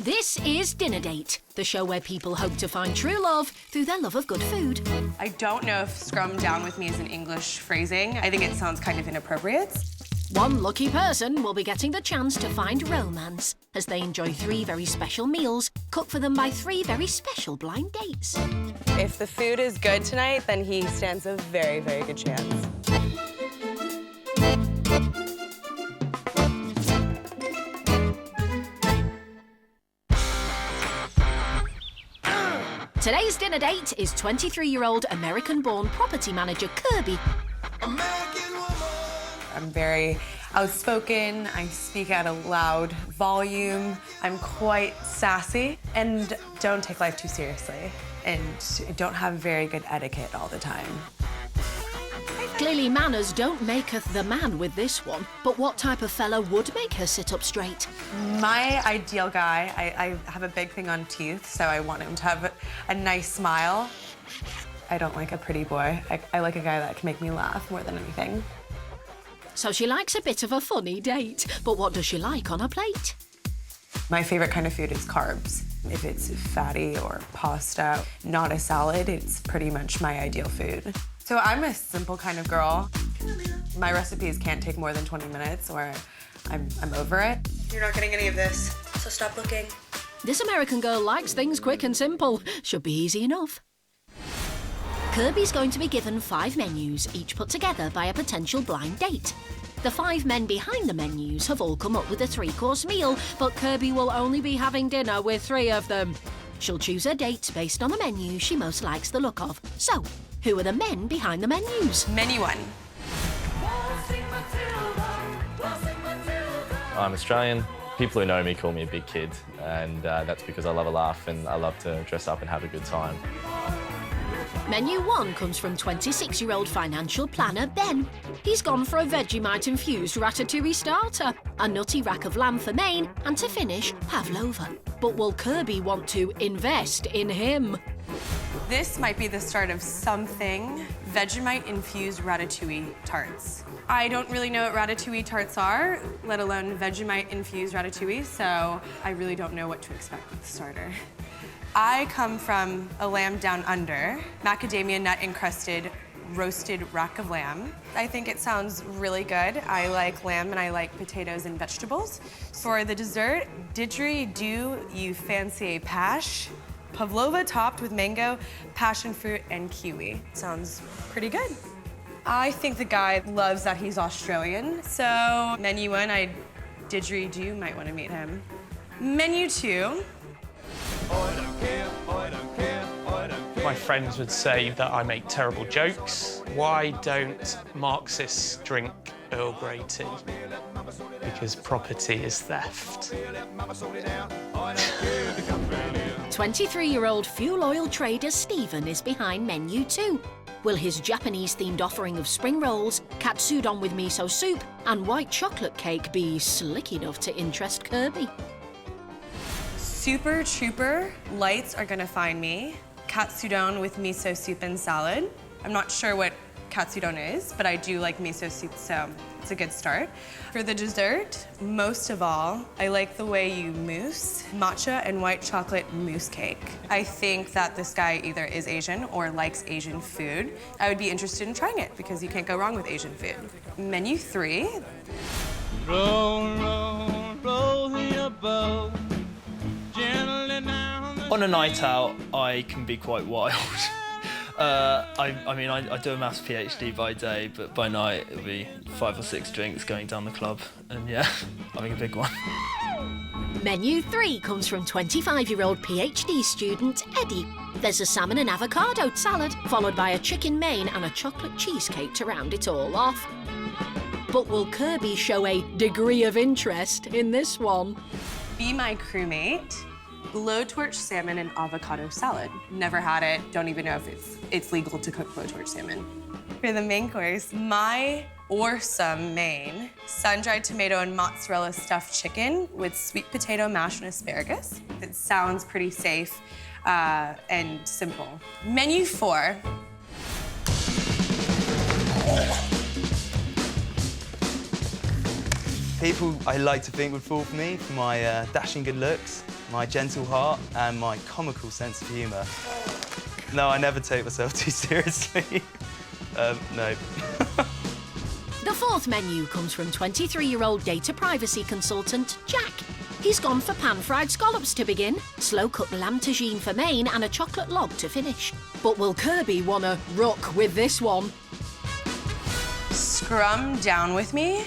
This is Dinner Date, the show where people hope to find true love through their love of good food. I don't know if scrum down with me is an English phrasing. I think it sounds kind of inappropriate. One lucky person will be getting the chance to find romance as they enjoy 3 very special meals cooked for them by 3 very special blind dates. If the food is good tonight, then he stands a very, very good chance. Today's dinner date is 23-year-old American-born property manager Kirby. I'm very outspoken, I speak at a loud volume, I'm quite sassy, and don't take life too seriously, and don't have very good etiquette all the time. Clearly manners don't maketh the man with this one, but what type of fella would make her sit up straight? My ideal guy, I have a big thing on teeth, so I want him to have a nice smile. I don't like a pretty boy. I like a guy that can make me laugh more than anything. So she likes a bit of a funny date, but what does she like on a plate? My favorite kind of food is carbs. If it's fatty or pasta, not a salad, it's pretty much my ideal food. So I'm a simple kind of girl. My recipes can't take more than 20 minutes or I'm over it. You're not getting any of this, so stop looking. This American girl likes things quick and simple. Should be easy enough. Kirby's going to be given 5 menus, each put together by a potential blind date. The 5 men behind the menus have all come up with a 3-course meal, but Kirby will only be having dinner with 3 of them. She'll choose her date based on the menu she most likes the look of. So, who are the men behind the menus? Menu 1. I'm Australian. People who know me call me a big kid, and that's because I love a laugh and I love to dress up and have a good time. Menu 1 comes from 26-year-old financial planner Ben. He's gone for a Vegemite-infused ratatouille starter, a nutty rack of lamb for main, and to finish, pavlova. But will Kirby want to invest in him? This might be the start of something. Vegemite-infused ratatouille tarts. I don't really know what ratatouille tarts are, let alone Vegemite-infused ratatouille, so I really don't know what to expect with the starter. I come from a lamb down under, macadamia nut encrusted roasted rack of lamb. I think it sounds really good. I like lamb and I like potatoes and vegetables. For the dessert, didgeridoo, you fancy a pash. Pavlova topped with mango, passion fruit, and kiwi. Sounds pretty good. I think the guy loves that he's Australian, so menu 1, didgeridoo, might want to meet him. Menu 2. My friends would say that I make terrible jokes. Why don't Marxists drink Earl Grey tea? Because property is theft. 23-year-old fuel oil trader Stephen is behind menu 2. Will his Japanese-themed offering of spring rolls, katsudon with miso soup, and white chocolate cake be slick enough to interest Kirby? Super Trooper lights are gonna find me. Katsudon with miso soup and salad. I'm not sure what katsudon is, but I do like miso soup, so it's a good start. For the dessert, most of all, I like the way you mousse matcha and white chocolate mousse cake. I think that this guy either is Asian or likes Asian food. I would be interested in trying it because you can't go wrong with Asian food. Menu 3. Roll, roll, roll your boat. On a night out, I can be quite wild. I mean, I do a maths PhD by day, but by night it'll be 5 or 6 drinks going down the club, and yeah, having a big one. Menu 3 comes from 25-year-old PhD student Eddie. There's a salmon and avocado salad, followed by a chicken main and a chocolate cheesecake to round it all off. But will Kirby show a degree of interest in this one? Be my crewmate. Blowtorch salmon and avocado salad. Never had it, don't even know if it's legal to cook blowtorch salmon. For the main course, my awesome main, sun-dried tomato and mozzarella stuffed chicken with sweet potato mash and asparagus. It sounds pretty safe and simple. Menu 4. People I like to think would fall for me for my dashing good looks, my gentle heart, and my comical sense of humour. No, I never take myself too seriously. No. The fourth menu comes from 23-year-old data privacy consultant Jack. He's gone for pan-fried scallops to begin, slow-cooked lamb tagine for main, and a chocolate log to finish. But will Kirby want to rock with this one? Scrum down with me.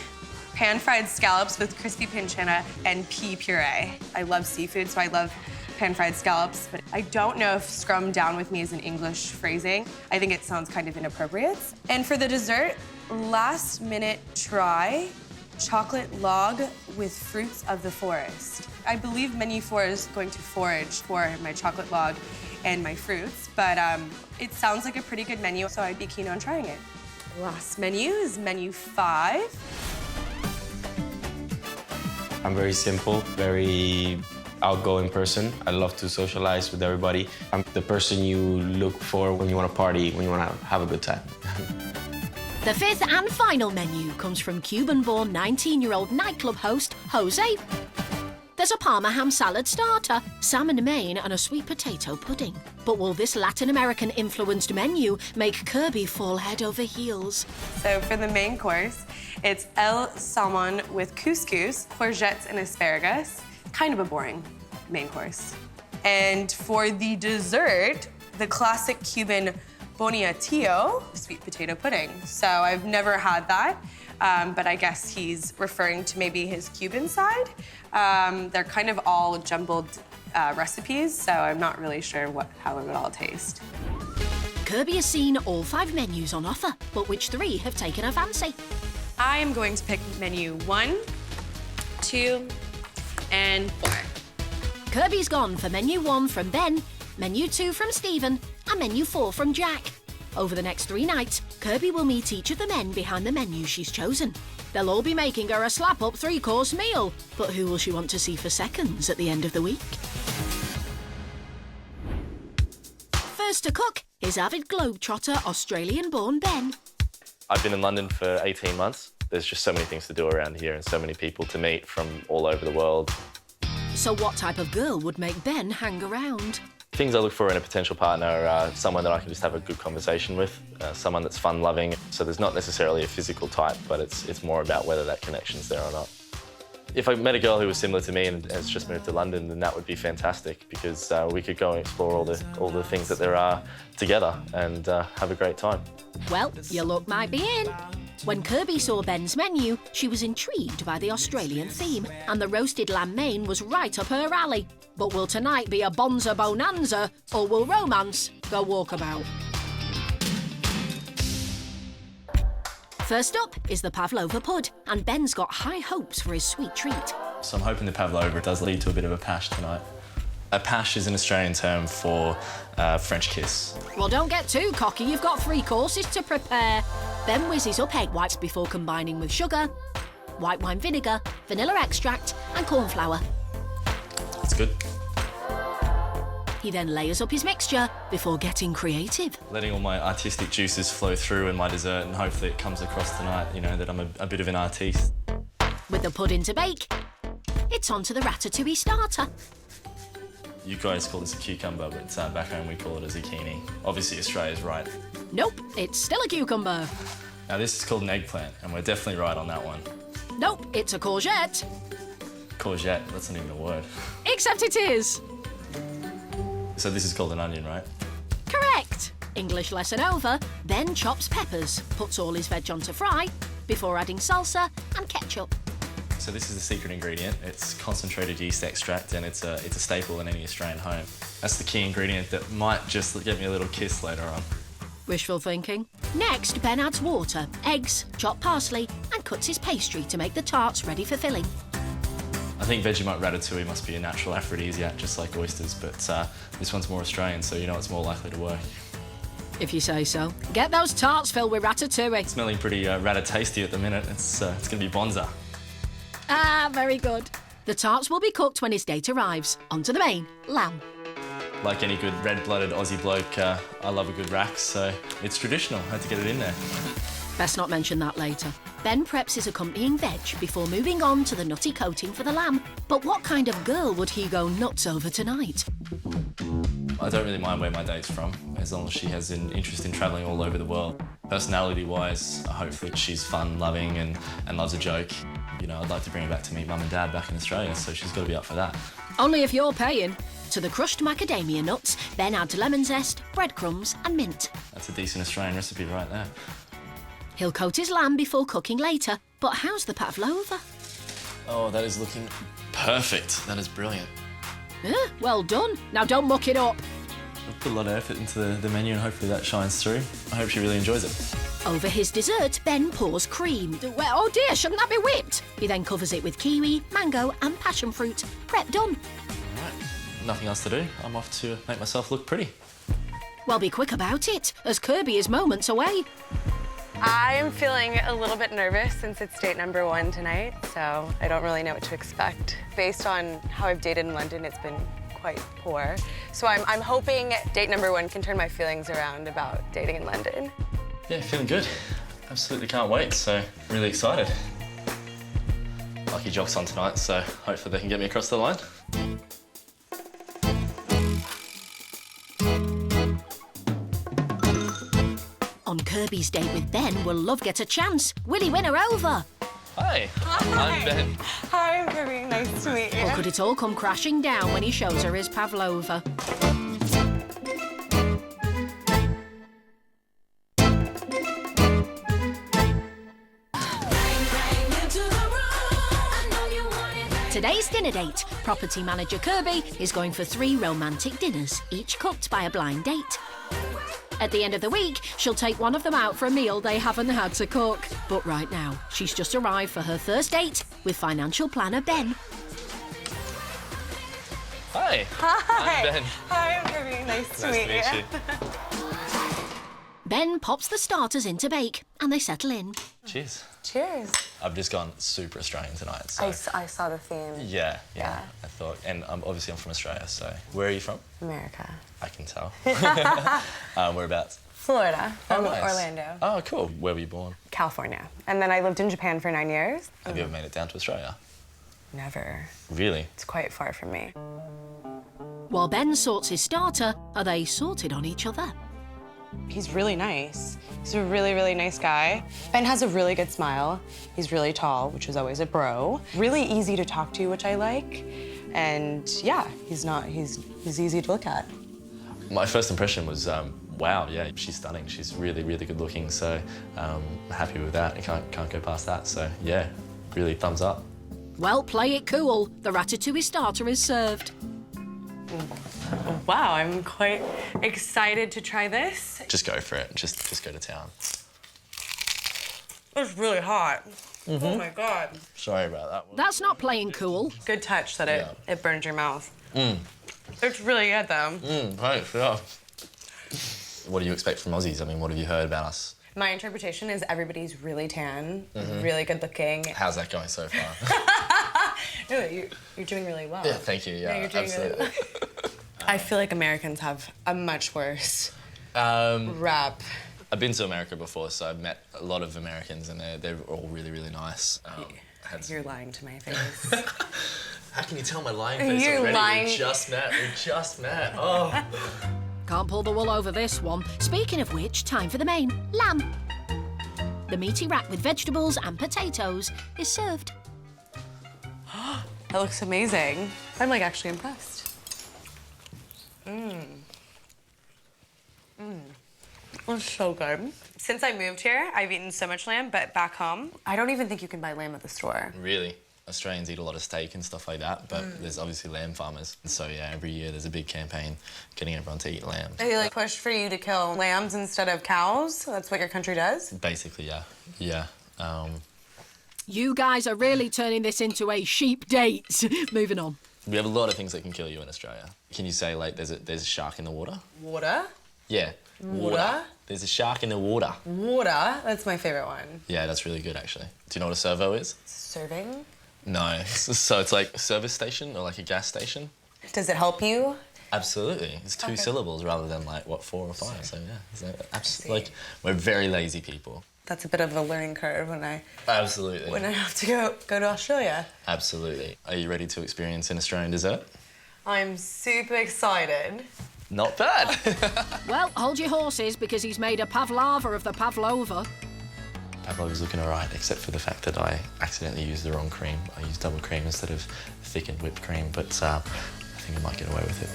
Pan-fried scallops with crispy pancetta and pea puree. I love seafood, so I love pan-fried scallops, but I don't know if scrum down with me is an English phrasing. I think it sounds kind of inappropriate. And for the dessert, last minute try, chocolate log with fruits of the forest. I believe menu 4 is going to forage for my chocolate log and my fruits, but it sounds like a pretty good menu, so I'd be keen on trying it. Last menu is menu 5. I'm very simple, very outgoing person. I love to socialize with everybody. I'm the person you look for when you want to party, when you want to have a good time. The fifth and final menu comes from Cuban-born 19-year-old nightclub host Jose. There's a Parma ham salad starter, salmon main, and a sweet potato pudding. But will this Latin American-influenced menu make Kirby fall head over heels? So for the main course, it's el salmon with couscous, courgettes, and asparagus. Kind of a boring main course. And for the dessert, the classic Cuban boniatillo, sweet potato pudding. So I've never had that, but I guess he's referring to maybe his Cuban side. They're kind of all jumbled recipes, so I'm not really sure how it would all taste. Kirby has seen all 5 menus on offer, but which 3 have taken her fancy? I am going to pick menu 1, 2, and 4. Kirby's gone for menu 1 from Ben, menu 2 from Stephen, and menu 4 from Jack. Over the next 3 nights, Kirby will meet each of the men behind the menu she's chosen. They'll all be making her a slap-up 3-course meal, but who will she want to see for seconds at the end of the week? First to cook is avid globetrotter Australian-born Ben. I've been in London for 18 months. There's just so many things to do around here and so many people to meet from all over the world. So what type of girl would make Ben hang around? Things I look for in a potential partner are someone that I can just have a good conversation with, someone that's fun-loving. So there's not necessarily a physical type, but it's more about whether that connection's there or not. If I met a girl who was similar to me and has just moved to London, then that would be fantastic because we could go and explore all the things that there are together and have a great time. Well, your luck might be in. When Kirby saw Ben's menu, she was intrigued by the Australian theme, and the roasted lamb main was right up her alley. But will tonight be a bonza bonanza, or will romance go walkabout? First up is the pavlova pud, and Ben's got high hopes for his sweet treat. So I'm hoping the pavlova does lead to a bit of a pash tonight. A pash is an Australian term for French kiss. Well, don't get too cocky, you've got 3 courses to prepare. Ben whizzes up egg whites before combining with sugar, white wine vinegar, vanilla extract and corn flour. That's good. He then layers up his mixture before getting creative. Letting all my artistic juices flow through in my dessert, and hopefully it comes across tonight, you know, that I'm a bit of an artiste. With the pudding to bake, it's on to the ratatouille starter. You guys call this a cucumber, but back home we call it a zucchini. Obviously Australia's right. Nope, it's still a cucumber. Now this is called an eggplant, and we're definitely right on that one. Nope, it's a courgette. Courgette, that's not even a word. Except it is. So this is called an onion, right? Correct. English lesson over. Ben chops peppers, puts all his veg on to fry, before adding salsa and ketchup. So this is the secret ingredient. It's concentrated yeast extract, and it's a staple in any Australian home. That's the key ingredient that might just get me a little kiss later on. Wishful thinking. Next, Ben adds water, eggs, chopped parsley, and cuts his pastry to make the tarts ready for filling. I think Vegemite ratatouille must be a natural aphrodisiac, just like oysters, but this one's more Australian, so you know it's more likely to work. If you say so. Get those tarts filled with ratatouille. Smelling pretty rat-tasty at the minute. It's going to be bonza. Ah, very good. The tarts will be cooked when his date arrives. On to the main, lamb. Like any good red-blooded Aussie bloke, I love a good rack, so it's traditional. I had to get it in there. Best not mention that later. Ben preps his accompanying veg before moving on to the nutty coating for the lamb. But what kind of girl would he go nuts over tonight? I don't really mind where my date's from, as long as she has an interest in travelling all over the world. Personality-wise, hopefully she's fun, loving and loves a joke. You know, I'd like to bring her back to meet Mum and Dad back in Australia, so she's got to be up for that. Only if you're paying. To the crushed macadamia nuts, Ben adds lemon zest, breadcrumbs and mint. That's a decent Australian recipe right there. He'll coat his lamb before cooking later. But how's the pavlova? Oh, that is looking perfect. That is brilliant. Well done. Now don't muck it up. I've put a lot of effort into the menu and hopefully that shines through. I hope she really enjoys it. Over his dessert, Ben pours cream. Well, oh dear, shouldn't that be whipped? He then covers it with kiwi, mango and passion fruit. Prep done. All right, nothing else to do. I'm off to make myself look pretty. Well, be quick about it, as Kirby is moments away. I'm feeling a little bit nervous since it's date number 1 tonight, so I don't really know what to expect. Based on how I've dated in London, it's been quite poor. So I'm hoping date number 1 can turn my feelings around about dating in London. Yeah, feeling good. Absolutely can't wait, so really excited. Lucky Jock's on tonight, so hopefully they can get me across the line. On Kirby's date with Ben, will love get a chance? Will he win her over? Hi, I'm Ben. Hi, I'm Kirby. Nice to meet you. Or could it all come crashing down when he shows her his pavlova? Today's dinner date, property manager Kirby is going for 3 romantic dinners, each cooked by a blind date. At the end of the week, she'll take one of them out for a meal they haven't had to cook. But right now, she's just arrived for her first date with financial planner Ben. Hi. Hi. I'm Ben. Hi, I'm Kirby. Nice to meet you. Ben pops the starters into bake and they settle in. Cheers. Cheers. I've just gone super Australian tonight, so... I saw the theme. Yeah. I thought, and obviously I'm from Australia, so... Where are you from? America. I can tell. Whereabouts? Florida. From nice. Orlando. Oh, cool. Where were you born? California. And then I lived in Japan for 9 years. Have you ever made it down to Australia? Never. Really? It's quite far from me. While Ben sorts his starter, are they sorted on each other? He's really nice. He's a really, really nice guy. Ben has a really good smile. He's really tall, which is always a bro. Really easy to talk to, which I like. And yeah, he's easy to look at. My first impression was, wow, yeah, she's stunning. She's really, really good looking, so happy with that. I can't go past that, so yeah, really thumbs up. Well, play it cool. The ratatouille starter is served. Wow, I'm quite excited to try this. Just go for it. Just go to town. It's really hot. Oh my God. Sorry about that one. That's not playing cool. Good touch that it burns your mouth. It's really good though. Thanks, yeah. What do you expect from Aussies? I mean, what have you heard about us? My interpretation is everybody's really tan, really good looking. How's that going so far? No, you're doing really well. Yeah, thank you. Yeah, No, you're doing absolutely. really well. I feel like Americans have a much worse rap. I've been to America before, so I've met a lot of Americans, and they're all really, really nice. You're lying to my face. How can you tell my lying face You're already? lying. We just met. Oh. Can't pull the wool over this one. Speaking of which, time for the main, lamb. The meaty wrap with vegetables and potatoes is served. That looks amazing. I'm like actually impressed. It's so good. Since I moved here, I've eaten so much lamb, but back home, I don't even think you can buy lamb at the store. Really? Australians eat a lot of steak and stuff like that, but there's obviously lamb farmers. And so, yeah, every year there's a big campaign getting everyone to eat lamb. They like push for you to kill lambs instead of cows? That's what your country does? Basically, yeah. Yeah. You guys are really turning this into a sheep date. Moving on. We have a lot of things that can kill you in Australia. Can you say, like, there's a shark in the water? Water? Yeah. Water? There's a shark in the water. Water? That's my favorite one. Yeah, that's really good, actually. Do you know what a servo is? Serving? No. So it's like a service station or like a gas station. Does it help you Absolutely. It's two syllables rather than, like, what, 4 or 5. So, yeah. So, like, we're very lazy people. That's a bit of a learning curve when I have to go to Australia. Absolutely. Are you ready to experience an Australian dessert? I'm super excited. Not bad. Well, hold your horses, because he's made a pavlova of the pavlova. Pavlova's looking all right, except for the fact that I accidentally used the wrong cream. I used double cream instead of thickened whipped cream, but I think I might get away with it.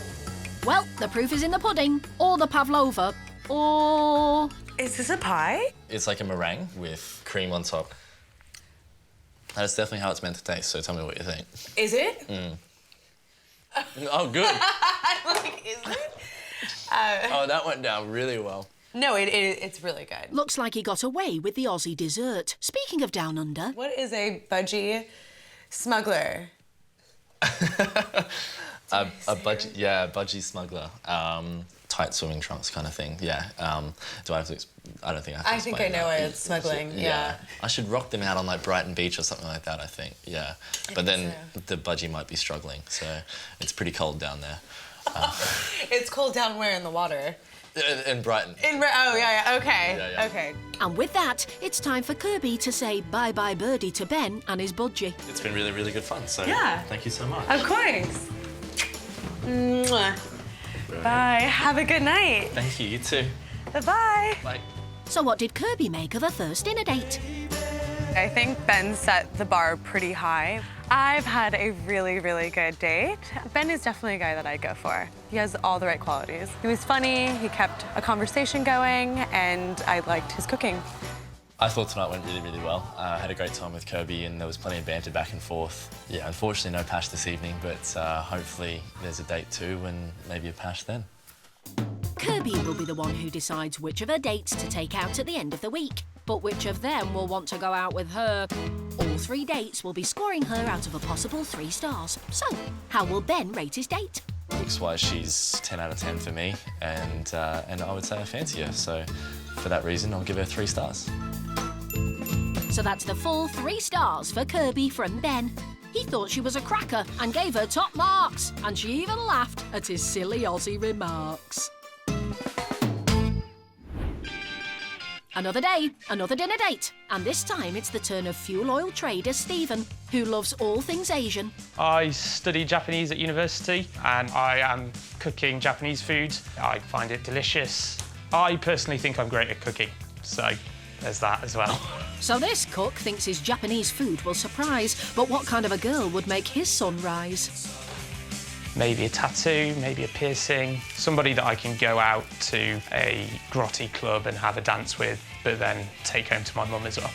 Well, the proof is in the pudding, or the pavlova, or... Is this a pie? It's like a meringue with cream on top. That's definitely how it's meant to taste, so tell me what you think. Is it? Oh, good. I'm like, is it? Oh, that went down really well. No, it's really good. Looks like he got away with the Aussie dessert. Speaking of down under... What is a budgie smuggler? A budgie smuggler. Tight swimming trunks kind of thing, yeah. Do I have to... I don't think I have to I think I explain know that. it's smuggling, yeah. I should rock them out on, like, Brighton Beach or something like that, I think, yeah. But then the budgie might be struggling, so it's pretty cold down there. It's cold down where in the water? In Brighton. Okay. Yeah. Okay. And with that, it's time for Kirby to say bye-bye birdie to Ben and his budgie. It's been really, really good fun, so thank you so much. Of course. Mwah. Bye. Have a good night. Thank you, you too. Bye-bye. Bye. So what did Kirby make of a first dinner date? I think Ben set the bar pretty high. I've had a really, really good date. Ben is definitely a guy that I'd go for. He has all the right qualities. He was funny, he kept a conversation going, and I liked his cooking. I thought tonight went really, really well. I had a great time with Kirby and there was plenty of banter back and forth. Yeah, unfortunately no pash this evening, but hopefully there's a date too and maybe a pash then. Kirby will be the one who decides which of her dates to take out at the end of the week. But which of them will want to go out with her? All 3 dates will be scoring her out of a possible 3 stars. So, how will Ben rate his date? Looks-wise, she's 10 out of 10 for me, and I would say I fancy her. So, for that reason, I'll give her 3 stars. So that's the full 3 stars for Kirby from Ben. He thought she was a cracker and gave her top marks, and she even laughed at his silly Aussie remarks. Another day, another dinner date, and this time it's the turn of fuel oil trader Stephen, who loves all things Asian. I study Japanese at university and I am cooking Japanese food. I find it delicious. I personally think I'm great at cooking, so there's that as well. So this cook thinks his Japanese food will surprise, but what kind of a girl would make his sun rise? Maybe a tattoo, maybe a piercing, somebody that I can go out to a grotty club and have a dance with, but then take home to my mum as well.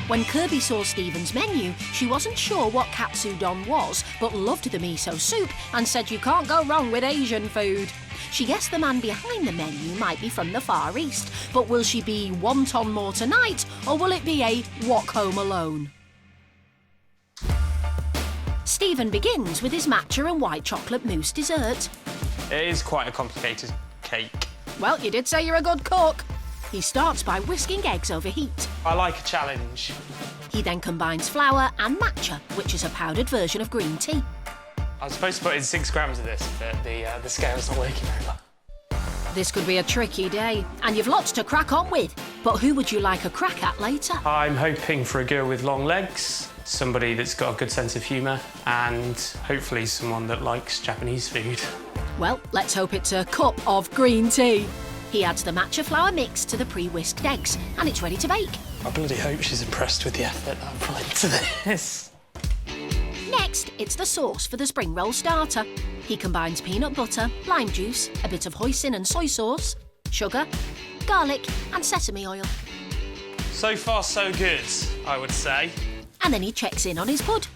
When Kirby saw Stephen's menu, she wasn't sure what katsudon was, but loved the miso soup and said you can't go wrong with Asian food. She guessed the man behind the menu might be from the Far East, but will she be one ton more tonight, or will it be a walk home alone? Stephen begins with his matcha and white chocolate mousse dessert. It is quite a complicated cake. Well, you did say you're a good cook. He starts by whisking eggs over heat. I like a challenge. He then combines flour and matcha, which is a powdered version of green tea. I was supposed to put in 6 grams of this, but the scale's not working very well. This could be a tricky day, and you've lots to crack on with. But who would you like a crack at later? I'm hoping for a girl with long legs, somebody that's got a good sense of humour, and hopefully someone that likes Japanese food. Well, let's hope it's a cup of green tea. He adds the matcha flour mix to the pre-whisked eggs, and it's ready to bake. I bloody hope she's impressed with the effort that I put into this. Next, it's the sauce for the spring roll starter. He combines peanut butter, lime juice, a bit of hoisin and soy sauce, sugar, garlic and sesame oil. So far, so good, I would say. And then he checks in on his pud.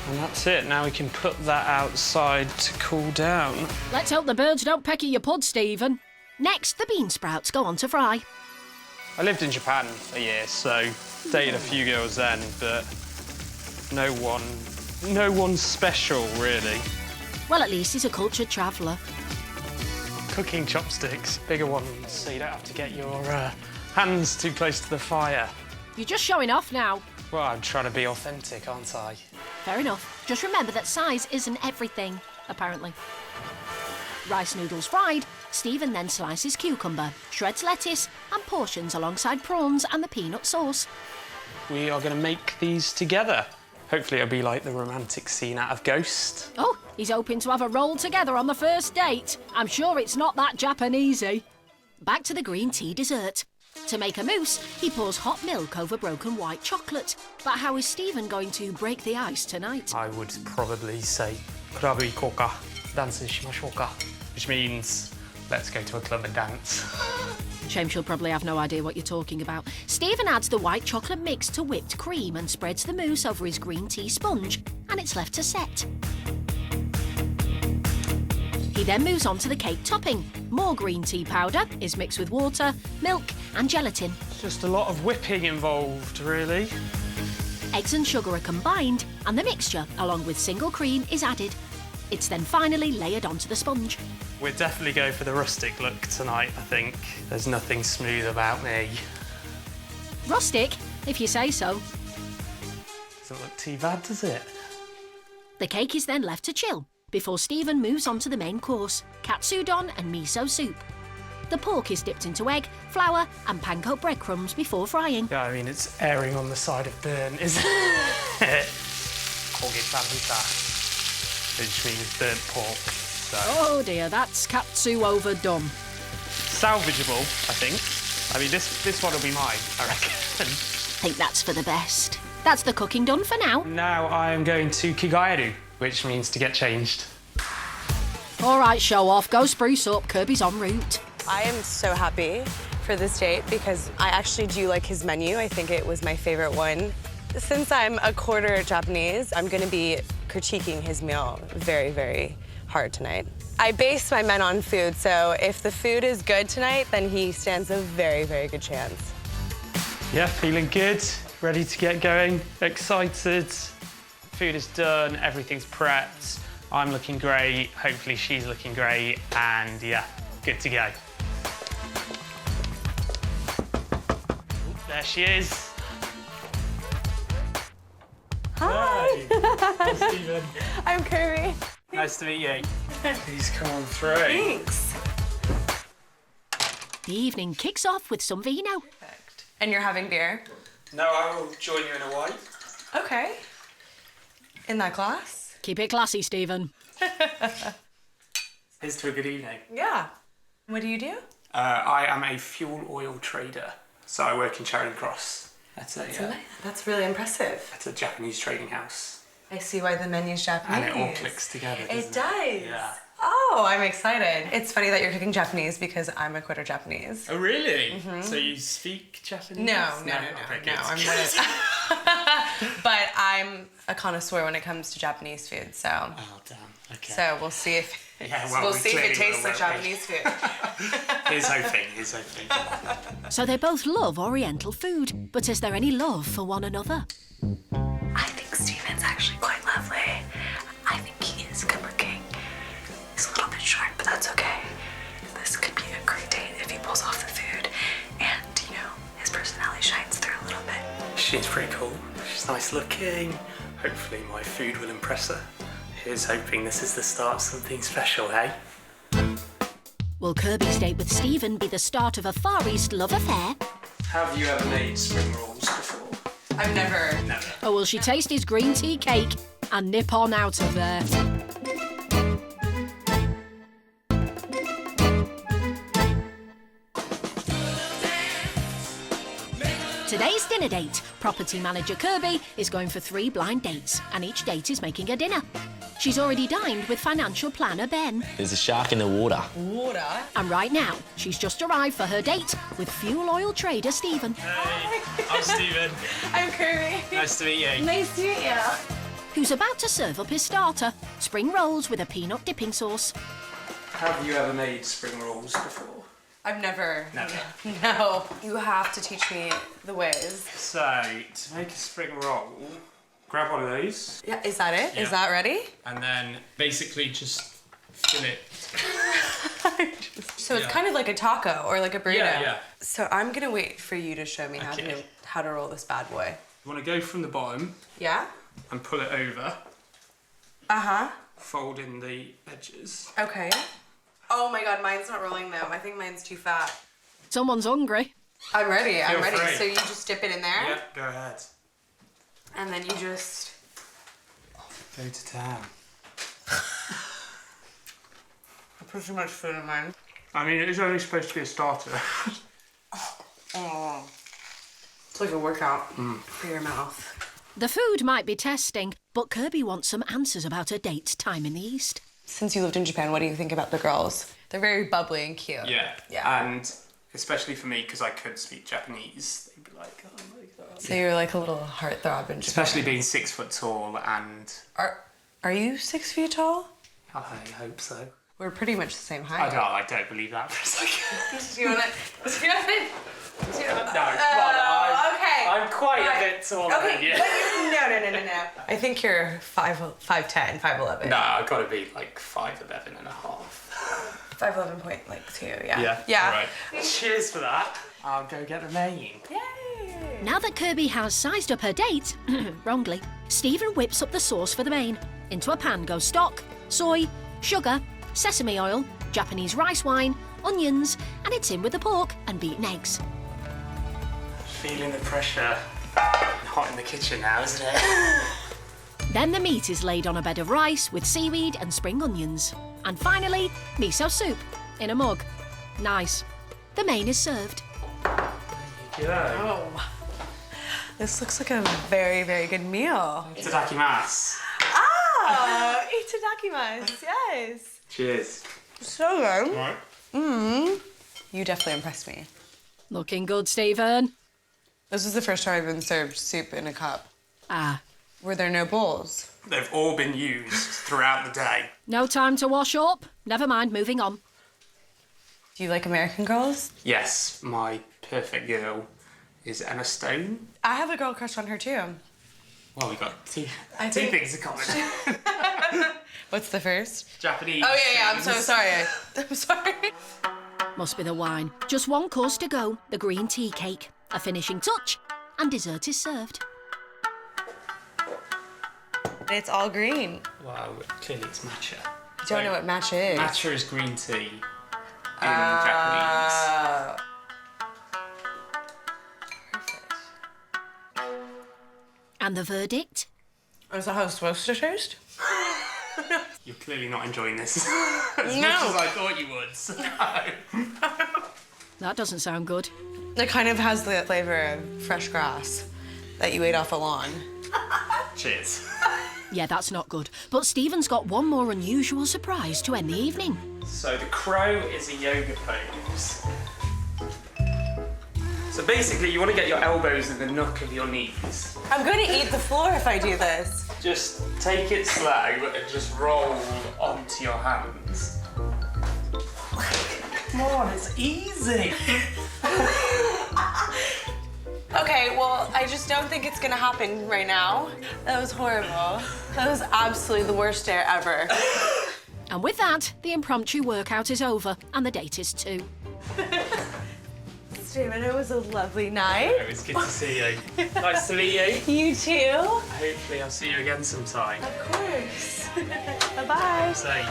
And that's it. Now we can put that outside to cool down. Let's hope the birds don't peck at your pud, Stephen. Next, the bean sprouts go on to fry. I lived in Japan a year, so dated a few girls then, but no one special, really. Well, at least he's a cultured traveller. Cooking chopsticks, bigger ones, so you don't have to get your hands too close to the fire. You're just showing off now. Well, I'm trying to be authentic, aren't I? Fair enough. Just remember that size isn't everything, apparently. Rice noodles fried, Stephen then slices cucumber, shreds lettuce and portions alongside prawns and the peanut sauce. We are going to make these together. Hopefully it'll be like the romantic scene out of Ghost. Oh, he's hoping to have a roll together on the first date. I'm sure it's not that Japanesey. Back to the green tea dessert. To make a mousse, he pours hot milk over broken white chocolate. But how is Stephen going to break the ice tonight? I would probably say "Krabu ikoka, dansen shimashouka," which means let's go to a club and dance. Shame she'll probably have no idea what you're talking about. Stephen adds the white chocolate mix to whipped cream and spreads the mousse over his green tea sponge, and it's left to set. He then moves on to the cake topping. More green tea powder is mixed with water, milk and gelatin. Just a lot of whipping involved, really. Eggs and sugar are combined, and the mixture, along with single cream, is added. It's then finally layered onto the sponge. We're definitely going for the rustic look tonight, I think. There's nothing smooth about me. Rustic, if you say so. Doesn't look too bad, does it? The cake is then left to chill before Stephen moves on to the main course, katsudon and miso soup. The pork is dipped into egg, flour and panko breadcrumbs before frying. Yeah, I mean, it's erring on the side of burn, isn't it? Kogesabuta, which means burnt pork. So. Oh dear, that's katsu overdone. Salvageable, I think. I mean, this one will be mine, I reckon. I think that's for the best. That's the cooking done for now. Now I am going to kigaeru, which means to get changed. All right, show off. Go spruce up. Kirby's en route. I am so happy for this date because I actually do like his menu. I think it was my favorite one. Since I'm a quarter Japanese, I'm going to be critiquing his meal very, very hard tonight. I base my men on food, so if the food is good tonight, then he stands a very, very good chance. Yeah, feeling good, ready to get going, excited. Food is done, everything's prepped. I'm looking great, hopefully she's looking great, and yeah, good to go. There she is. Hi. Hi, Stephen. I'm Kirby. Nice to meet you. Please come on through. Thanks. The evening kicks off with some vino. Perfect. And you're having beer? No, I will join you in a while. Okay. In that glass? Keep it classy, Stephen. Here's to a good evening. Yeah. What do you do? I am a fuel oil trader, so I work in Charing Cross. That's really impressive. That's a Japanese trading house. I see why the menu's Japanese. And it all clicks together, doesn't It does. Yeah. Oh, I'm excited. It's funny that you're cooking Japanese because I'm a quarter Japanese. Oh, really? So you speak Japanese? No, Okay, good. I'm not. But I'm a connoisseur when it comes to Japanese food, so. Oh, damn. Okay. So we'll see if we see if it clearly tastes will, like won't we? Japanese food. Here's hoping. So they both love Oriental food, but is there any love for one another? I think Stephen's actually quite lovely. I think he is good looking. He's a little bit short, but that's okay. This could be a great date if he pulls off the food and, you know, his personality shines through a little bit. She's pretty cool. She's nice looking. Hopefully my food will impress her. Here's hoping this is the start of something special, eh? Will Kirby's date with Stephen be the start of a Far East love affair? Have you ever made spring rolls before? I've never. Or will she taste his green tea cake and nip on out of there? Today's dinner date. Property manager Kirby is going for 3 blind dates, and each date is making a dinner. She's already dined with financial planner Ben. There's a shark in the water. Water? And right now, she's just arrived for her date with fuel oil trader Stephen. Hey, I'm Stephen. I'm Kirby. Nice to meet you. Nice to meet you. Who's about to serve up his starter, spring rolls with a peanut dipping sauce. Have you ever made spring rolls before? I've never. Never. No. You have to teach me the ways. So, to make a spring roll, grab one of those, Yeah, is that it? Yeah. Is that ready? and then basically just fill it. So it's Yeah. kind of like a taco or like a burrito. Yeah. So I'm gonna wait for you to show me Okay. how to roll this bad boy. You want to go from the bottom, Yeah? and pull it over. Uh-huh. Fold in the edges. Okay. Oh my God, mine's not rolling though. I think mine's too fat. Someone's hungry. I'm ready, I'm ready. free. So you just dip it in there? Yeah, go ahead. And then you just... Go to town. I put too much food in mine. I mean, it is only supposed to be a starter. Oh. It's like a workout for your mouth. The food might be testing, but Kirby wants some answers about her date's time in the East. Since you lived in Japan, what do you think about the girls? They're very bubbly and cute. Yeah. Yeah. And especially for me, because I could speak Japanese, they'd be like, oh my God. So you're like a little heartthrob in Japan. Especially being 6 foot tall and... Are you 6 feet tall? I hope so. We're pretty much the same height. I don't believe that for a second. Do you want to... No, okay. I'm quite a bit taller than you. No. I think you're 5'10", 5'11". No, I've got to be like 5'11" and a half. 5'11.2", yeah. Yeah. All right. Cheers for that. I'll go get the main. Yay! Now that Kirby has sized up her date, wrongly, Stephen whips up the sauce for the main. Into a pan go stock, soy, sugar, sesame oil, Japanese rice wine, onions, and it's in with the pork and beaten eggs. Feeling the pressure. Hot in the kitchen now, isn't it? Then the meat is laid on a bed of rice with seaweed and spring onions. And finally, miso soup in a mug. Nice. The main is served. Yeah. Oh. This looks like a very, very good meal. Itadakimasu. Ah! Itadakimasu, yes. Cheers. So good. All right. You definitely impressed me. Looking good, Stephen. This is the first time I've been served soup in a cup. Ah, Were there no bowls? They've all been used throughout the day. no time to wash up. Never mind, moving on. Do you like American Girls? Yes, my perfect girl is Emma Stone. I have a girl crush on her too. Well, we got two think- things in common. What's the first? Japanese. Oh yeah, I'm so sorry. I'm sorry. Must be the wine. Just one course to go, the green tea cake. A finishing touch, and dessert is served. It's all green. Well, clearly it's matcha. I don't know what matcha is. Matcha is green tea in Japanese. Perfect. And the verdict? Is that how it's supposed to taste? You're clearly not enjoying this as much as I thought you would. So. That doesn't sound good. It kind of has the flavor of fresh grass that you ate off a lawn. Cheers. Yeah, that's not good. But Stephen's got one more unusual surprise to end the evening. So the crow is a yoga pose. So basically you want to get your elbows in the nook of your knees. I'm going to eat the floor if I do this. Just take it slow and just roll onto your hands. Come on, it's easy. Okay, well, I just don't think it's gonna happen right now. That was horrible. That was absolutely the worst dare ever. And with that, the impromptu workout is over and the date is 2. Stephen, it was a lovely night. It was good to see you. Nice to meet you. You too. Hopefully I'll see you again sometime. Of course. Bye-bye. Safe.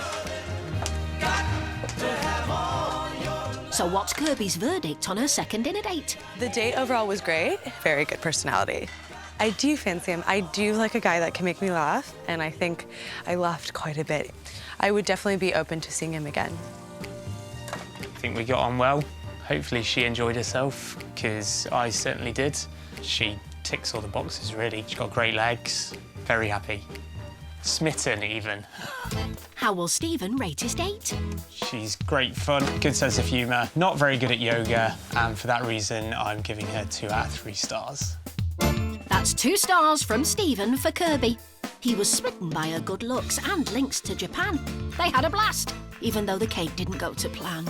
So what's Kirby's verdict on her second dinner date? The date overall was great. Very good personality. I do fancy him. I do like a guy that can make me laugh, and I think I laughed quite a bit. I would definitely be open to seeing him again. I think we got on well. Hopefully she enjoyed herself, because I certainly did. She ticks all the boxes, really. She's got great legs. Very happy. Smitten, even. How will Stephen rate his date? She's great fun, good sense of humour, not very good at yoga, and for that reason, I'm giving her 2 out of 3 stars. That's 2 stars from Stephen for Kirby. He was smitten by her good looks and links to Japan. They had a blast, even though the cake didn't go to plan.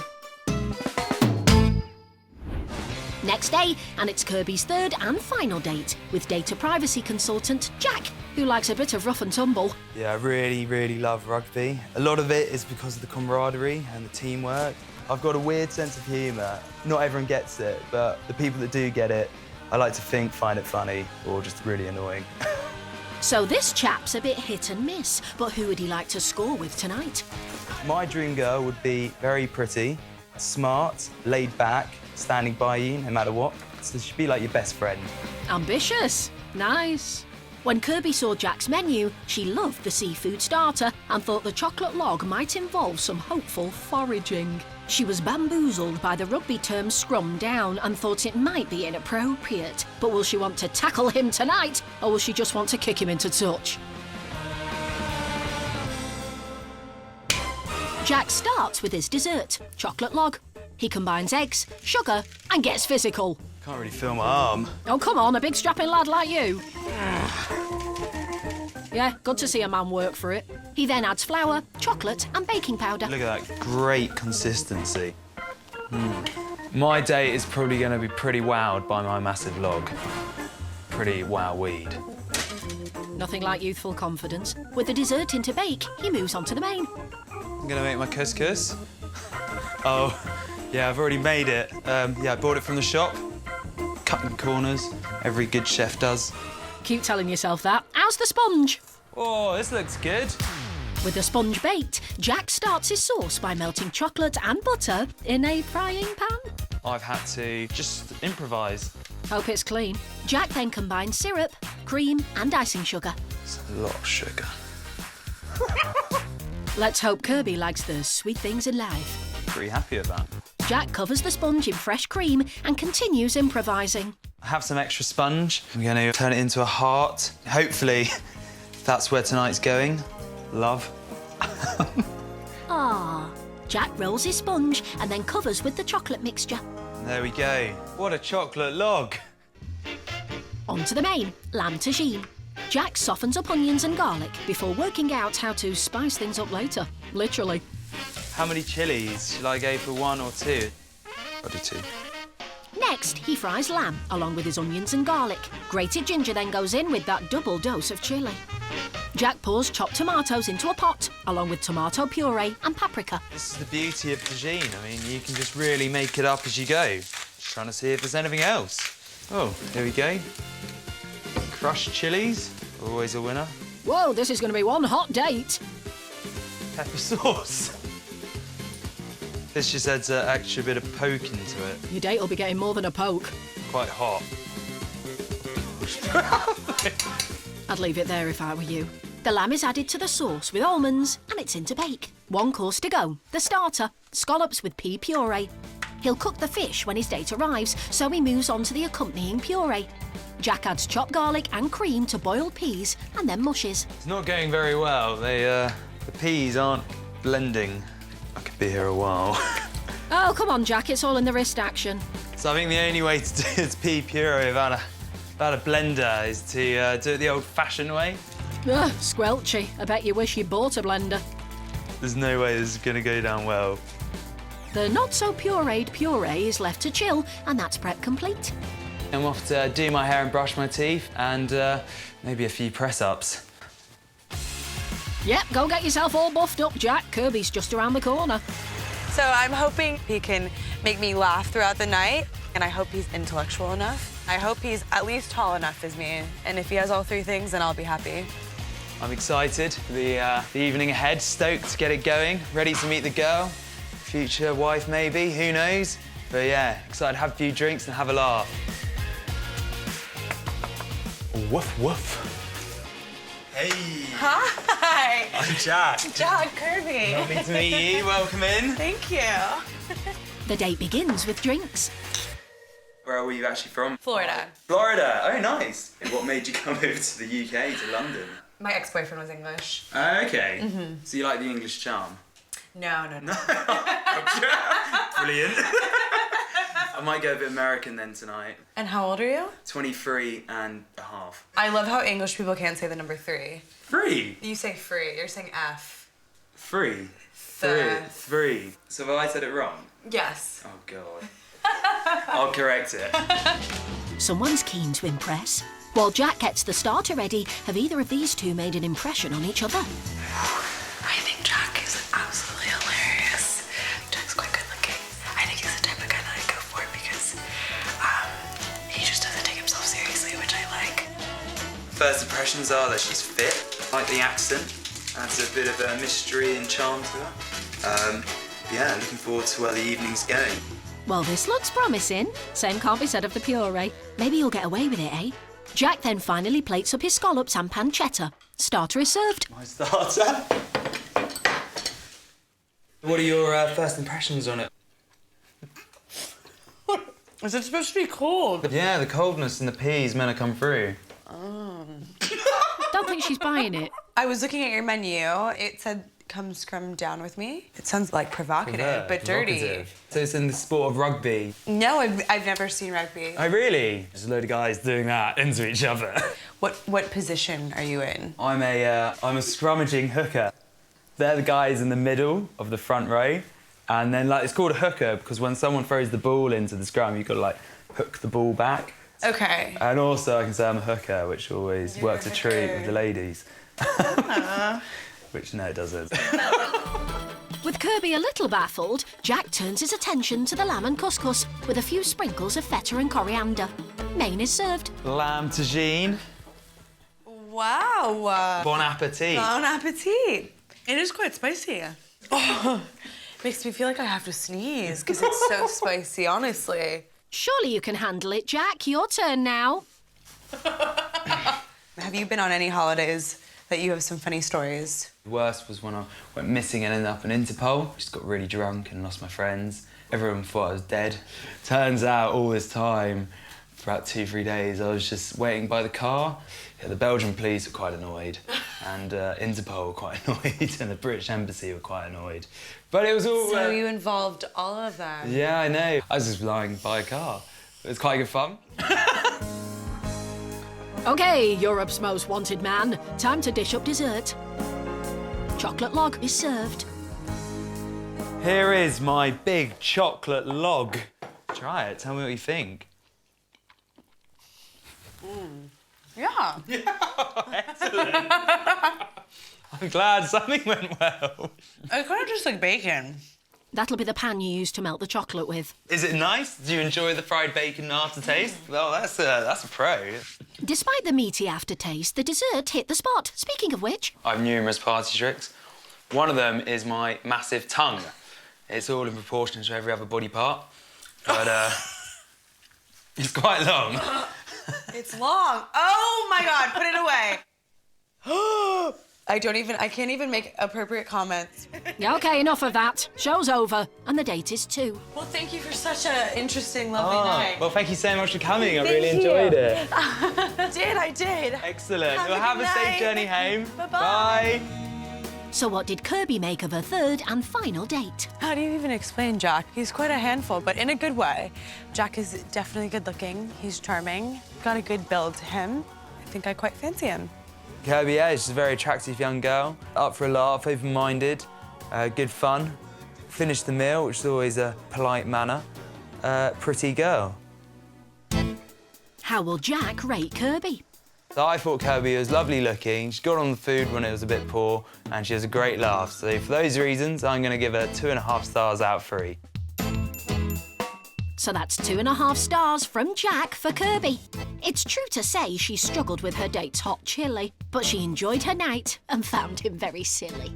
Next day, and it's Kirby's third and final date with data privacy consultant Jack, who likes a bit of rough and tumble. Yeah, I really, really love rugby. A lot of it is because of the camaraderie and the teamwork. I've got a weird sense of humour. Not everyone gets it, but the people that do get it, I like to think find it funny or just really annoying. So this chap's a bit hit and miss, but who would he like to score with tonight? My dream girl would be very pretty, smart, laid back, standing by you no matter what. So she'd be like your best friend. Ambitious. Nice. When Kirby saw Jack's menu, she loved the seafood starter and thought the chocolate log might involve some hopeful foraging. She was bamboozled by the rugby term scrum down and thought it might be inappropriate. But will she want to tackle him tonight, or will she just want to kick him into touch? Jack starts with his dessert, chocolate log. He combines eggs, sugar, and gets physical. Can't really feel my arm. Oh, come on, a big strapping lad like you. Yeah, good to see a man work for it. He then adds flour, chocolate, and baking powder. Look at that great consistency. My date is probably going to be pretty wowed by my massive log. Pretty wow-weed. Nothing like youthful confidence. With the dessert in to bake, he moves on to the main. I'm going to make my couscous. Oh, yeah, I've already made it. Yeah, I bought it from the shop. Cutting corners, every good chef does. Keep telling yourself that. How's the sponge? Oh, this looks good. With the sponge baked, Jack starts his sauce by melting chocolate and butter in a frying pan. I've had to just improvise. Hope it's clean. Jack then combines syrup, cream and icing sugar. It's a lot of sugar. Let's hope Kirby likes the sweet things in life. Pretty happy with that. Jack covers the sponge in fresh cream and continues improvising. I have some extra sponge. I'm going to turn it into a heart. Hopefully, that's where tonight's going. Love. Ah. Jack rolls his sponge and then covers with the chocolate mixture. There we go. What a chocolate log. On to the main, lamb tagine. Jack softens up onions and garlic before working out how to spice things up later. Literally. How many chilies? Shall I go for 1 or 2? I'll do 2. Next, he fries lamb along with his onions and garlic. Grated ginger then goes in with that double dose of chilli. Jack pours chopped tomatoes into a pot along with tomato puree and paprika. This is the beauty of tagine. I mean, you can just really make it up as you go. Just trying to see if there's anything else. Oh, here we go. Crushed chilies, always a winner. Whoa, this is going to be one hot date. Pepper sauce. This just adds an extra bit of poke into it. Your date will be getting more than a poke. Quite hot. I'd leave it there if I were you. The lamb is added to the sauce with almonds and it's in to bake. 1 course to go. The starter, scallops with pea puree. He'll cook the fish when his date arrives, so he moves on to the accompanying puree. Jack adds chopped garlic and cream to boiled peas and then mushes. It's not going very well. The peas aren't blending. I could be here a while. Oh, come on, Jack, it's all in the wrist action. So I think the only way to do this pea puree without a blender is to do it the old-fashioned way. Ugh, squelchy. I bet you wish you bought a blender. There's no way this is going to go down well. The not-so-pureed puree is left to chill, and that's prep complete. I'm off to do my hair and brush my teeth and maybe a few press-ups. Yep, go get yourself all buffed up, Jack. Kirby's just around the corner. So I'm hoping he can make me laugh throughout the night, and I hope he's intellectual enough. I hope he's at least tall enough as me, and if he has all 3 things, then I'll be happy. I'm excited for the evening ahead, stoked to get it going, ready to meet the girl, future wife maybe, who knows? But yeah, excited to have a few drinks and have a laugh. Woof, woof. Hey. Hi. I'm Jack. Jack, Kirby. Lovely to meet you. Welcome in. Thank you. The date begins with drinks. Where were you actually from? Florida. Florida. Oh, nice. What made you come over to the UK, to London? My ex-boyfriend was English. Okay. So you like the English charm? No. Brilliant. I might go a bit American then tonight. And how old are you? 23 and a half. I love how English people can't say the number 3. 3? You say free, you're saying F. 3? The- 3. So have I said it wrong? Yes. Oh, God. I'll correct it. Someone's keen to impress. While Jack gets the starter ready, have either of these two made an impression on each other? I think Jack is absolutely hilarious. Jack's quite good looking. I think he's the type of guy that I'd go for because he just doesn't take himself seriously, which I like. First impressions are that she's fit, like the accent. Adds a bit of a mystery and charm to her. Yeah, looking forward to where the evening's going. Well, this looks promising. Same can't be said of the puree. Maybe you'll get away with it, eh? Jack then finally plates up his scallops and pancetta. Starter is served. My starter. What are your first impressions on it? Is it supposed to be cold? Yeah, the coldness and the peas meant to come through. Don't think she's buying it. I was looking at your menu. It said, "Come scrum down with me." It sounds like provocative, but dirty. Provocative. So it's in the sport of rugby. No, I've never seen rugby. Oh, really? There's a load of guys doing that into each other. What position are you in? I'm a scrummaging hooker. They're the guys in the middle of the front row. And then, like, it's called a hooker because when someone throws the ball into the scrum, you've got to, like, hook the ball back. Okay. And also, I can say I'm a hooker, which always works a treat with the ladies. Which, no, it doesn't. With Kirby a little baffled, Jack turns his attention to the lamb and couscous with a few sprinkles of feta and coriander. Main is served. Lamb tagine. Wow. Bon appetit. Bon appetit. It is quite spicy. Oh, makes me feel like I have to sneeze because it's so spicy, honestly. Surely you can handle it, Jack. Your turn now. Have you been on any holidays that you have some funny stories? The worst was when I went missing and ended up in Interpol. Just got really drunk and lost my friends. Everyone thought I was dead. Turns out all this time, for about 2-3 days, I was just waiting by the car. Yeah, the Belgian police were quite annoyed, and Interpol were quite annoyed, and the British Embassy were quite annoyed. But it was all... So you involved all of them? Yeah, I know. I was just lying by a car. It was quite good fun. OK, Europe's most wanted man. Time to dish up dessert. Chocolate log is served. Here is my big chocolate log. Try it, tell me what you think. Yeah. Excellent. I'm glad something went well. It's kind of just like bacon. That'll be the pan you use to melt the chocolate with. Is it nice? Do you enjoy the fried bacon aftertaste? Well, that's a pro. Despite the meaty aftertaste, the dessert hit the spot. Speaking of which... I have numerous party tricks. One of them is my massive tongue. It's all in proportion to every other body part, but it's quite long. It's long. Oh my God, put it away. I can't even make appropriate comments. Yeah, OK, enough of that. Show's over, and the date is 2. Well, thank you for such an interesting, lovely night. Well, thank you so much for coming. I Thank really you. enjoyed it. I did. Excellent. Have a Well, have good a safe night. journey home. Bye-bye. Bye. So what did Kirby make of her third and final date? How do you even explain Jack? He's quite a handful, but in a good way. Jack is definitely good looking. He's charming. Got a good build to him. I think I quite fancy him. Kirby, yeah, she's a very attractive young girl. Up for a laugh, open-minded, good fun. Finished the meal, which is always a polite manner. Pretty girl. How will Jack rate Kirby? So I thought Kirby was lovely looking. She got on the food when it was a bit poor, and she has a great laugh. So for those reasons, I'm going to give her 2.5 stars out of 3. So that's 2.5 stars from Jack for Kirby. It's true to say she struggled with her date's hot chili, but she enjoyed her night and found him very silly.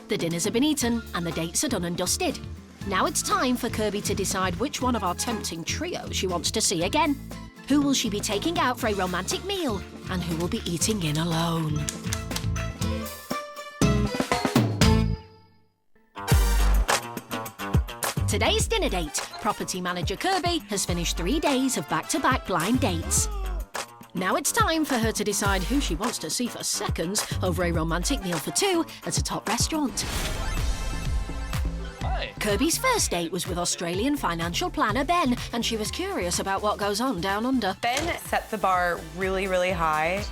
The dinners have been eaten and the dates are done and dusted. Now it's time for Kirby to decide which one of our tempting trio she wants to see again. Who will she be taking out for a romantic meal? And who will be eating in alone? Today's dinner date, property manager Kirby has finished 3 days of back-to-back blind dates. Now it's time for her to decide who she wants to see for seconds over a romantic meal for 2 at a top restaurant. Hi. Kirby's first date was with Australian financial planner Ben, and she was curious about what goes on down under. Ben set the bar really, really high.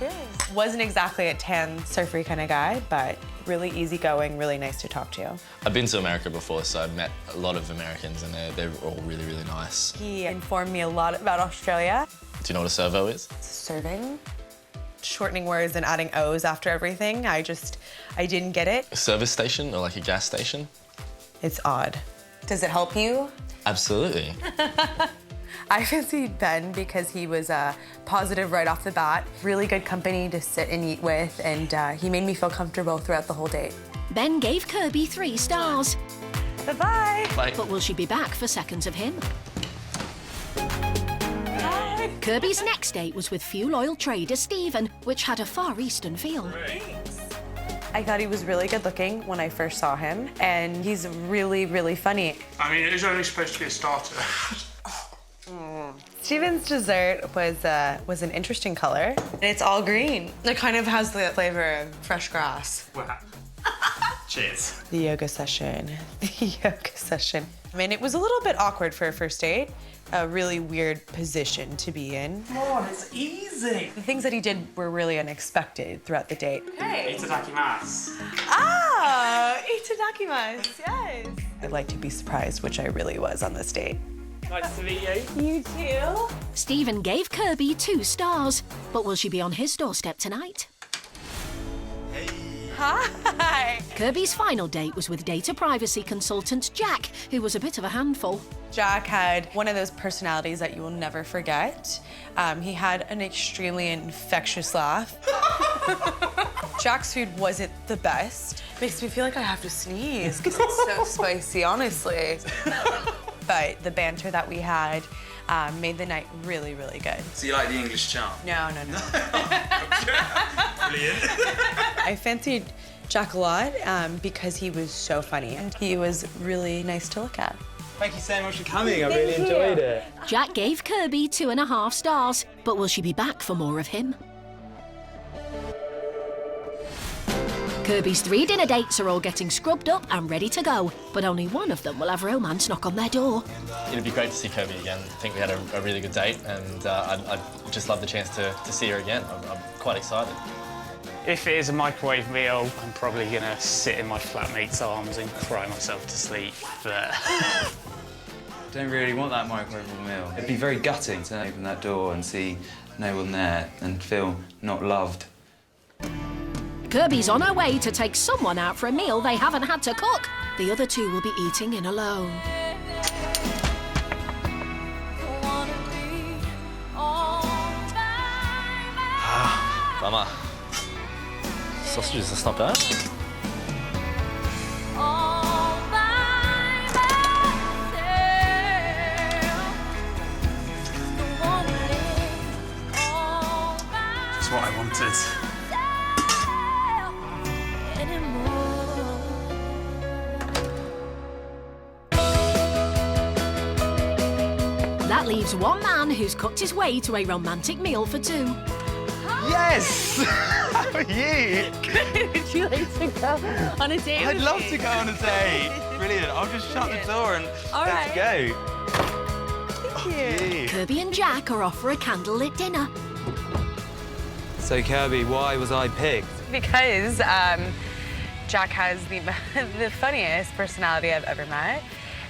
Wasn't exactly a tan, surfery kind of guy, but really easygoing, really nice to talk to. I've been to America before, so I've met a lot of Americans, and they're all really, really nice. He informed me a lot about Australia. Do you know what a servo is? Serving. Shortening words and adding O's after everything. I didn't get it. A service station or like a gas station? It's odd. Does it help you? Absolutely. I fancied Ben because he was positive right off the bat. Really good company to sit and eat with, and he made me feel comfortable throughout the whole date. Ben gave Kirby 3 stars. Bye-bye. Bye. But will she be back for seconds of him? Bye. Kirby's next date was with fuel oil trader Stephen, which had a Far Eastern feel. I thought he was really good looking when I first saw him, and he's really, really funny. I mean, it is only supposed to be a starter. Stephen's dessert was an interesting color. It's all green. It kind of has the flavor of fresh grass. Wow. Cheers. The yoga session. I mean, it was a little bit awkward for a first date. A really weird position to be in. Come on, it's easy. The things that he did were really unexpected throughout the date. Hey. Itadakimasu. Ah, itadakimasu, yes. I'd like to be surprised, which I really was on this date. Nice to meet you. You too. Stephen gave Kirby 2 stars, but will she be on his doorstep tonight? Hi. Kirby's final date was with data privacy consultant Jack, who was a bit of a handful. Jack had one of those personalities that you will never forget. He had an extremely infectious laugh. Jack's food wasn't the best. Makes me feel like I have to sneeze because it's so spicy, honestly. But the banter that we had made the night really, really good. So you like the English charm? No. Brilliant. I fancied Jack a lot because he was so funny and he was really nice to look at. Thank you so much for coming. I really enjoyed it. Jack gave Kirby 2.5 stars, but will she be back for more of him? Kirby's 3 dinner dates are all getting scrubbed up and ready to go, but only one of them will have romance knock on their door. It'd be great to see Kirby again. I think we had a really good date, and I'd just love the chance to see her again. I'm quite excited. If it is a microwave meal, I'm probably gonna sit in my flatmate's arms and cry myself to sleep, but... Don't really want that microwave meal. It'd be very gutting to open that door and see no one there and feel not loved. Kirby's on her way to take someone out for a meal they haven't had to cook. The other 2 will be eating in alone. Mama. Sausages, that's not bad. That's what I wanted. That leaves one man who's cooked his way to a romantic meal for 2. Yes! How are you? Would you like to go on a date I'd with love me? to go on a date. Brilliant. I'll just shut the door and let's go. Thank you. Kirby and Jack are off for a candlelit dinner. So Kirby, why was I picked? Because Jack has the funniest personality I've ever met,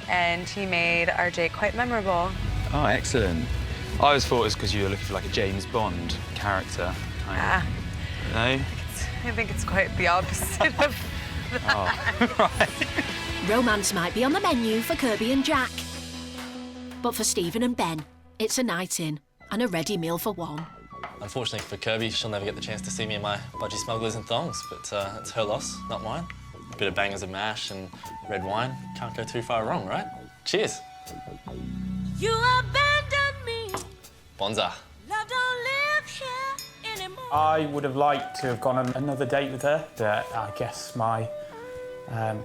and he made our date quite memorable. Oh, excellent. I always thought it was because you were looking for like a James Bond character. No? I think it's quite the opposite of that. Oh, right. Romance might be on the menu for Kirby and Jack. But for Stephen and Ben, it's a night in and a ready meal for one. Unfortunately for Kirby, she'll never get the chance to see me in my budgie smugglers and thongs, but it's her loss, not mine. A bit of bangers and mash and red wine. Can't go too far wrong, right? Cheers. You abandoned me. Bonza. Love don't live here anymore. I would have liked to have gone on another date with her, but I guess my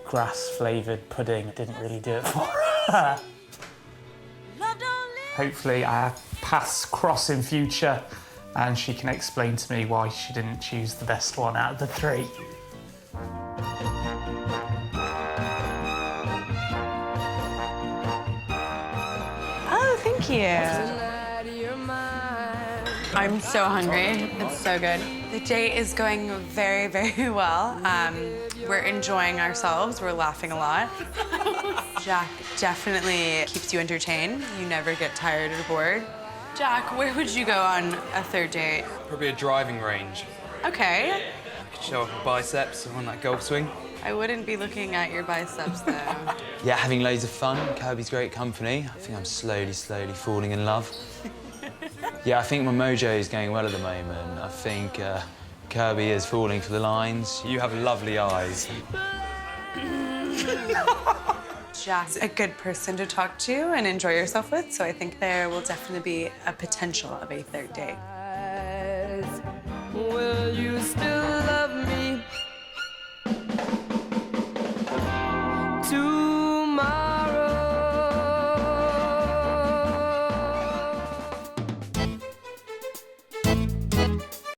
grass-flavoured pudding didn't really do it for her. Love don't live. Hopefully our paths cross in future and she can explain to me why she didn't choose the best one out of the 3. Oh, thank you. I'm so hungry. It's so good. The date is going very, very well. We're enjoying ourselves. We're laughing a lot. Jack definitely keeps you entertained. You never get tired or bored. Jack, where would you go on a 3rd date? Probably a driving range. Okay. Could show off my biceps on that golf swing. I wouldn't be looking at your biceps, though. Yeah, having loads of fun. Kirby's great company. I think I'm slowly falling in love. Yeah, I think my mojo is going well at the moment. I think Kirby is falling for the lines. You have lovely eyes. Jack's a good person to talk to and enjoy yourself with, so I think there will definitely be a potential of a third date. Will you still